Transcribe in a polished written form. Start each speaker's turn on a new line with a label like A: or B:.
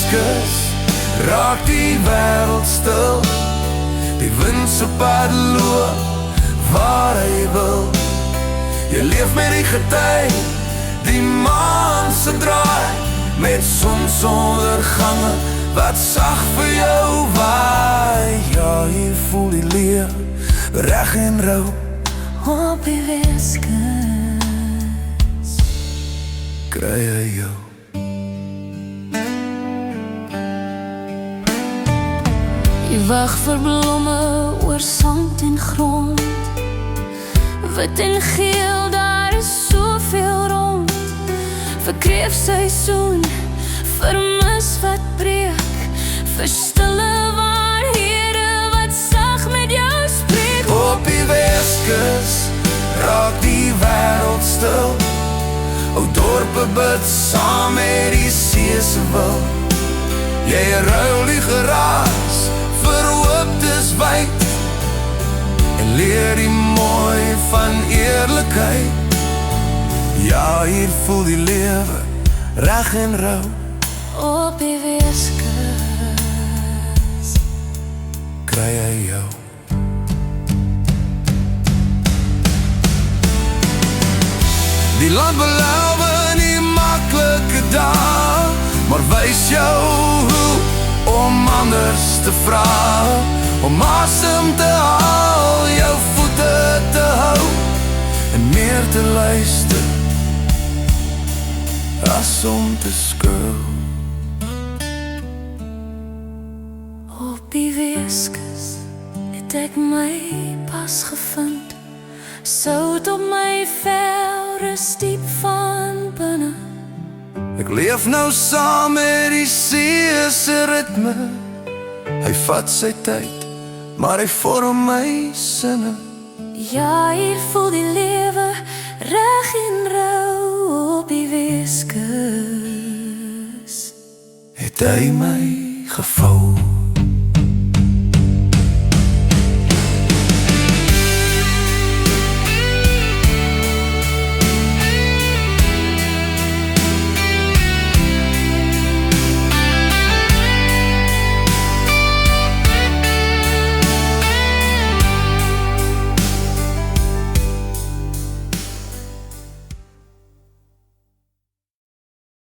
A: Weskus raak die wêreld stil. Die wind se pad loop waar hy wil. Jy leef met die gety, die maan se draai, met sonsondergange wat sag vir jou waai. Ja, hier voel die leer, reg en rou
B: op die Weskus.
A: Kry hy jou.
B: Jy wag vir blomme oor sand en grond, wit en geel, daar is soveel rond. Vir kreefseisoen, vir mis wat breek, vir stille waarhede wat sag met jou spreek.
A: Op die Weskus raak die wêreld stil. O dorpe bid saam met die see se wil. Jy ruil die geraas vir hooptes wyd, en leer die mooi van eerlikheid. Ja, hier voel die lewe, reg en rou
B: op die Weskus.
A: Kry hy jou. Die land beloof nie maklike dae, maar wys jou hoe om anders te vra, om asem te haal, jou voete te hou en meer te luister as om te skil.
B: Op die Weskus het ek my pas gevind, sout op my vel rus diep van binne.
A: Ek leef nou saam met die see se ritme. Hy vat sy tyd, maar hy vorm my sinne.
B: Ja, hier voel die lewe, reg en rou op die Weskus.
A: Het hy my gevou.